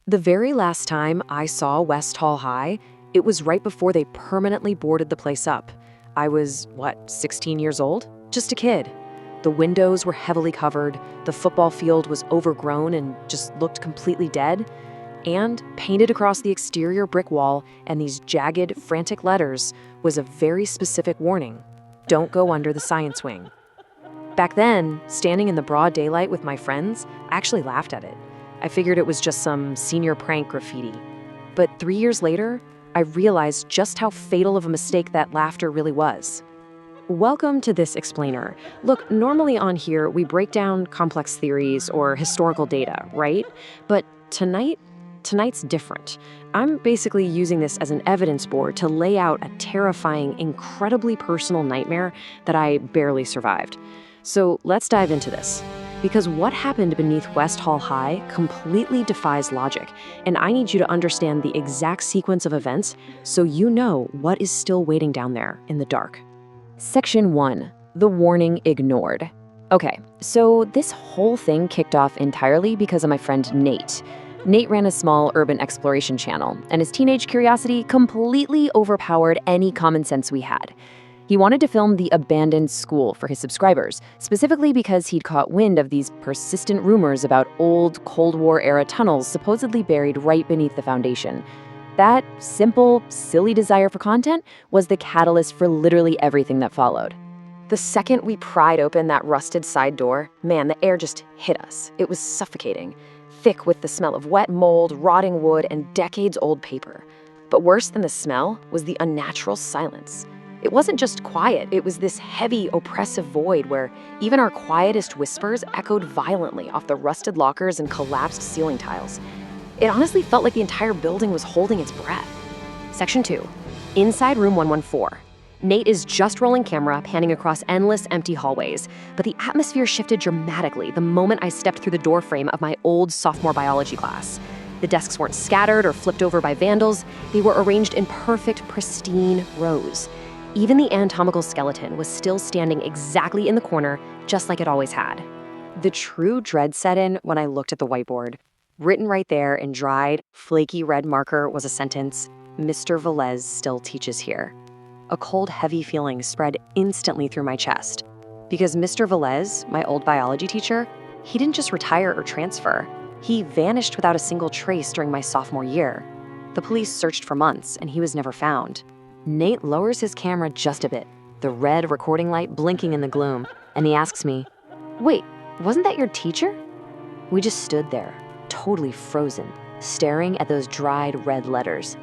The very last time I saw West Hall High, it was right before they permanently boarded the place up. I was, 16 years old? Just a kid. The windows were heavily covered, the football field was overgrown and just looked completely dead, and painted across the exterior brick wall and these jagged, frantic letters was a very specific warning. Don't go under the science wing. Back then, standing in the broad daylight with my friends, I actually laughed at it. I figured it was just some senior prank graffiti. But 3 years later, I realized just how fatal of a mistake that laughter really was. Welcome to This Explainer. Look, normally on here, we break down complex theories or historical data, right? But tonight's different. I'm basically using this as an evidence board to lay out a terrifying, incredibly personal nightmare that I barely survived. So let's dive into this. Because what happened beneath West Hall High completely defies logic, and I need you to understand the exact sequence of events so you know what is still waiting down there in the dark. Section 1. The warning ignored. Okay, so this whole thing kicked off entirely because of my friend Nate. Nate ran a small urban exploration channel, and his teenage curiosity completely overpowered any common sense we had. He wanted to film the abandoned school for his subscribers, specifically because he'd caught wind of these persistent rumors about old Cold War-era tunnels supposedly buried right beneath the foundation. That simple, silly desire for content was the catalyst for literally everything that followed. The second we pried open that rusted side door, man, the air just hit us. It was suffocating, thick with the smell of wet mold, rotting wood, and decades-old paper. But worse than the smell was the unnatural silence. It wasn't just quiet, it was this heavy, oppressive void where even our quietest whispers echoed violently off the rusted lockers and collapsed ceiling tiles. It honestly felt like the entire building was holding its breath. Section 2. Inside room 114. Nate is just rolling camera, panning across endless empty hallways, but the atmosphere shifted dramatically the moment I stepped through the doorframe of my old sophomore biology class. The desks weren't scattered or flipped over by vandals, they were arranged in perfect, pristine rows. Even the anatomical skeleton was still standing exactly in the corner, just like it always had. The true dread set in when I looked at the whiteboard. Written right there in dried, flaky red marker was a sentence, "Mr. Velez still teaches here." A cold, heavy feeling spread instantly through my chest. Because Mr. Velez, my old biology teacher, he didn't just retire or transfer. He vanished without a single trace during my sophomore year. The police searched for months, and he was never found. Nate lowers his camera just a bit, the red recording light blinking in the gloom, and he asks me, "Wait, wasn't that your teacher?" We just stood there, totally frozen, staring at those dried red letters.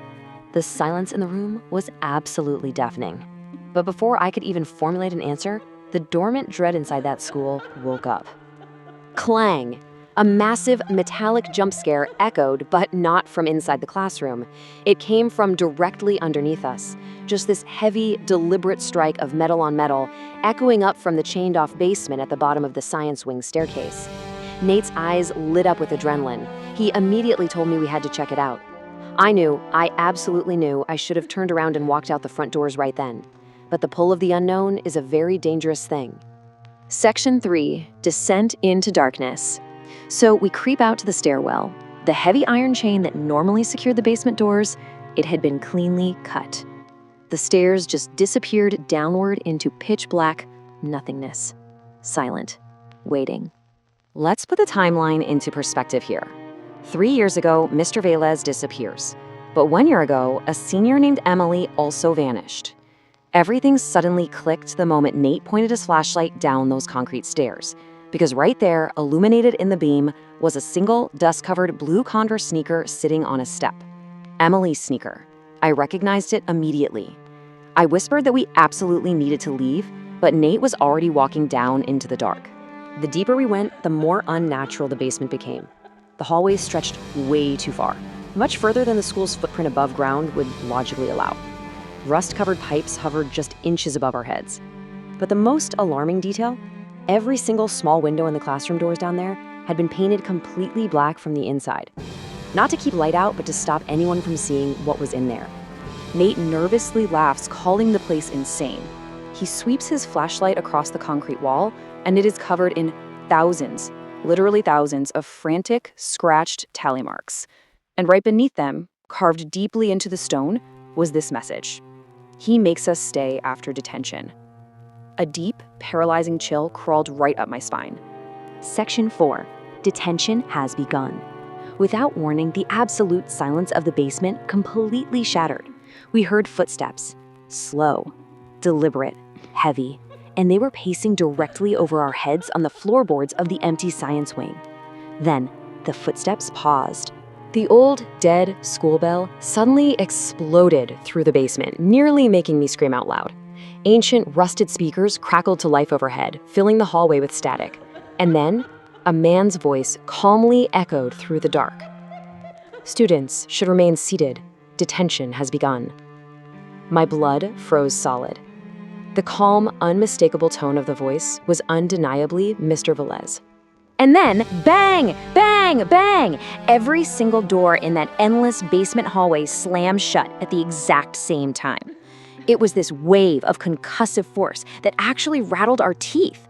The silence in the room was absolutely deafening. But before I could even formulate an answer, the dormant dread inside that school woke up. Clang! A massive metallic jump scare echoed, but not from inside the classroom. It came from directly underneath us. Just this heavy, deliberate strike of metal on metal, echoing up from the chained-off basement at the bottom of the science wing staircase. Nate's eyes lit up with adrenaline. He immediately told me we had to check it out. I absolutely knew I should have turned around and walked out the front doors right then. But the pull of the unknown is a very dangerous thing. Section 3. Descent into darkness. So we creep out to the stairwell. The heavy iron chain that normally secured the basement doors, it had been cleanly cut. The stairs just disappeared downward into pitch black nothingness. Silent. Waiting. Let's put the timeline into perspective here. 3 years ago, Mr. Velez disappears. But 1 year ago, a senior named Emily also vanished. Everything suddenly clicked the moment Nate pointed his flashlight down those concrete stairs. Because right there, illuminated in the beam, was a single, dust-covered blue Converse sneaker sitting on a step. Emily's sneaker. I recognized it immediately. I whispered that we absolutely needed to leave, but Nate was already walking down into the dark. The deeper we went, the more unnatural the basement became. The hallways stretched way too far, much further than the school's footprint above ground would logically allow. Rust-covered pipes hovered just inches above our heads. But the most alarming detail? Every single small window in the classroom doors down there had been painted completely black from the inside. Not to keep light out, but to stop anyone from seeing what was in there. Nate nervously laughs, calling the place insane. He sweeps his flashlight across the concrete wall, and it is covered in thousands, literally thousands, of frantic, scratched tally marks. And right beneath them, carved deeply into the stone, was this message: "He makes us stay after detention." A deep, paralyzing chill crawled right up my spine. Section 4. Detention has begun. Without warning, the absolute silence of the basement completely shattered. We heard footsteps, slow, deliberate, heavy, and they were pacing directly over our heads on the floorboards of the empty science wing. Then, the footsteps paused. The old, dead school bell suddenly exploded through the basement, nearly making me scream out loud. Ancient, rusted speakers crackled to life overhead, filling the hallway with static. And then, a man's voice calmly echoed through the dark. "Students should remain seated. Detention has begun." My blood froze solid. The calm, unmistakable tone of the voice was undeniably Mr. Velez. And then, bang, bang, bang! Every single door in that endless basement hallway slammed shut at the exact same time. It was this wave of concussive force that actually rattled our teeth.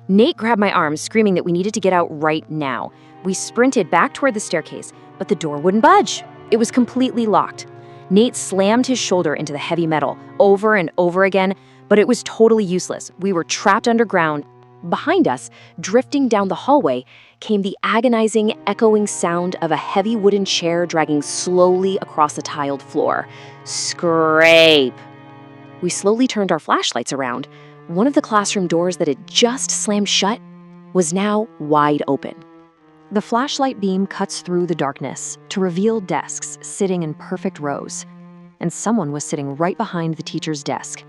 Nate grabbed my arm, screaming that we needed to get out right now. We sprinted back toward the staircase, but the door wouldn't budge. It was completely locked. Nate slammed his shoulder into the heavy metal over and over again, but it was totally useless. We were trapped underground. Behind us, drifting down the hallway, came the agonizing, echoing sound of a heavy wooden chair dragging slowly across the tiled floor. Scrape! We slowly turned our flashlights around. One of the classroom doors that had just slammed shut was now wide open. The flashlight beam cuts through the darkness to reveal desks sitting in perfect rows, and someone was sitting right behind the teacher's desk.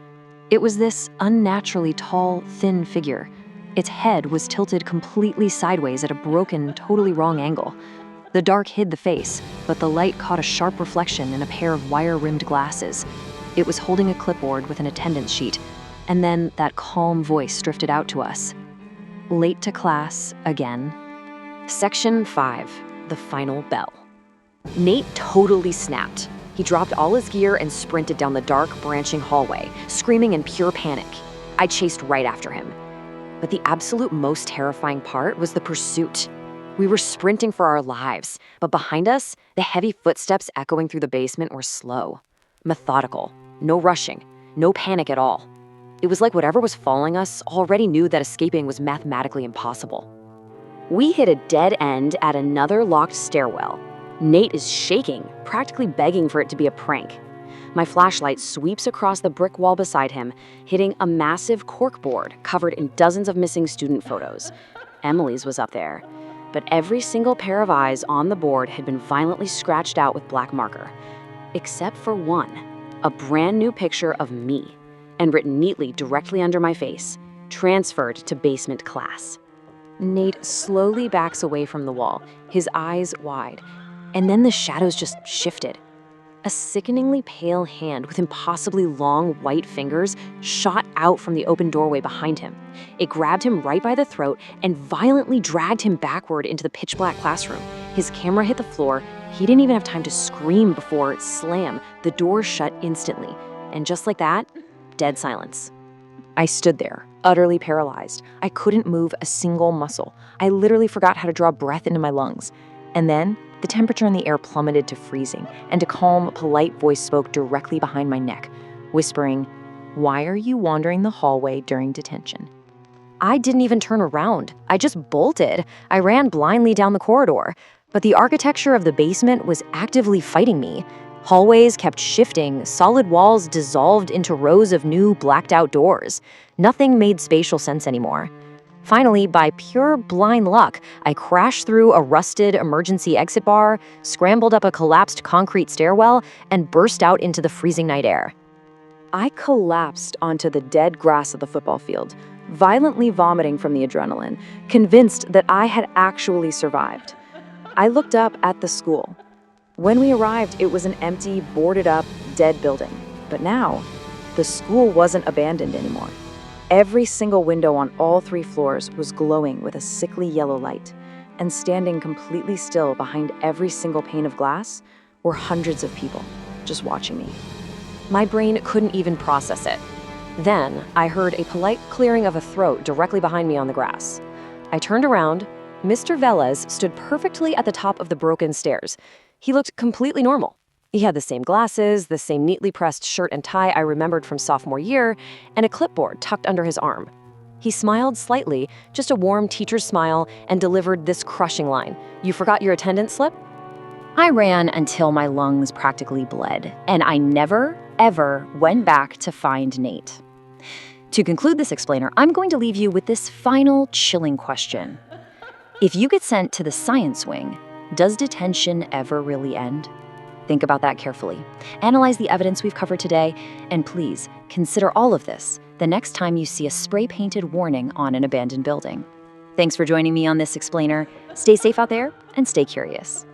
It was this unnaturally tall, thin figure. Its head was tilted completely sideways at a broken, totally wrong angle. The dark hid the face, but the light caught a sharp reflection in a pair of wire-rimmed glasses. It was holding a clipboard with an attendance sheet, and then that calm voice drifted out to us. Late to class again. Section 5. The Final Bell. Nate totally snapped. He dropped all his gear and sprinted down the dark, branching hallway, screaming in pure panic. I chased right after him. But the absolute most terrifying part was the pursuit. We were sprinting for our lives, but behind us, the heavy footsteps echoing through the basement were slow, methodical, no rushing, no panic at all. It was like whatever was following us already knew that escaping was mathematically impossible. We hit a dead end at another locked stairwell. Nate is shaking, practically begging for it to be a prank. My flashlight sweeps across the brick wall beside him, hitting a massive corkboard covered in dozens of missing student photos. Emily's was up there, but every single pair of eyes on the board had been violently scratched out with black marker, except for one, a brand new picture of me, and written neatly directly under my face, "Transferred to basement class." Nate slowly backs away from the wall, his eyes wide, and then the shadows just shifted. A sickeningly pale hand with impossibly long white fingers shot out from the open doorway behind him. It grabbed him right by the throat and violently dragged him backward into the pitch-black classroom. His camera hit the floor. He didn't even have time to scream before, slam, the door shut instantly. And just like that, dead silence. I stood there, utterly paralyzed. I couldn't move a single muscle. I literally forgot how to draw breath into my lungs. And then, the temperature in the air plummeted to freezing, and a calm, polite voice spoke directly behind my neck, whispering, "Why are you wandering the hallway during detention?" I didn't even turn around. I just bolted. I ran blindly down the corridor. But the architecture of the basement was actively fighting me. Hallways kept shifting, solid walls dissolved into rows of new, blacked-out doors. Nothing made spatial sense anymore. Finally, by pure blind luck, I crashed through a rusted emergency exit bar, scrambled up a collapsed concrete stairwell, and burst out into the freezing night air. I collapsed onto the dead grass of the football field, violently vomiting from the adrenaline, convinced that I had actually survived. I looked up at the school. When we arrived, it was an empty, boarded-up, dead building. But now, the school wasn't abandoned anymore. Every single window on all 3 floors was glowing with a sickly yellow light, and standing completely still behind every single pane of glass were hundreds of people, just watching me. My brain couldn't even process it. Then, I heard a polite clearing of a throat directly behind me on the grass. I turned around. Mr. Velez stood perfectly at the top of the broken stairs. He looked completely normal. He had the same glasses, the same neatly pressed shirt and tie I remembered from sophomore year, and a clipboard tucked under his arm. He smiled slightly, just a warm teacher's smile, and delivered this crushing line. "You forgot your attendance slip?" I ran until my lungs practically bled, and I never, ever went back to find Nate. To conclude this explainer, I'm going to leave you with this final chilling question. If you get sent to the science wing, does detention ever really end? Think about that carefully. Analyze the evidence we've covered today, and please consider all of this the next time you see a spray-painted warning on an abandoned building. Thanks for joining me on this explainer. Stay safe out there and stay curious.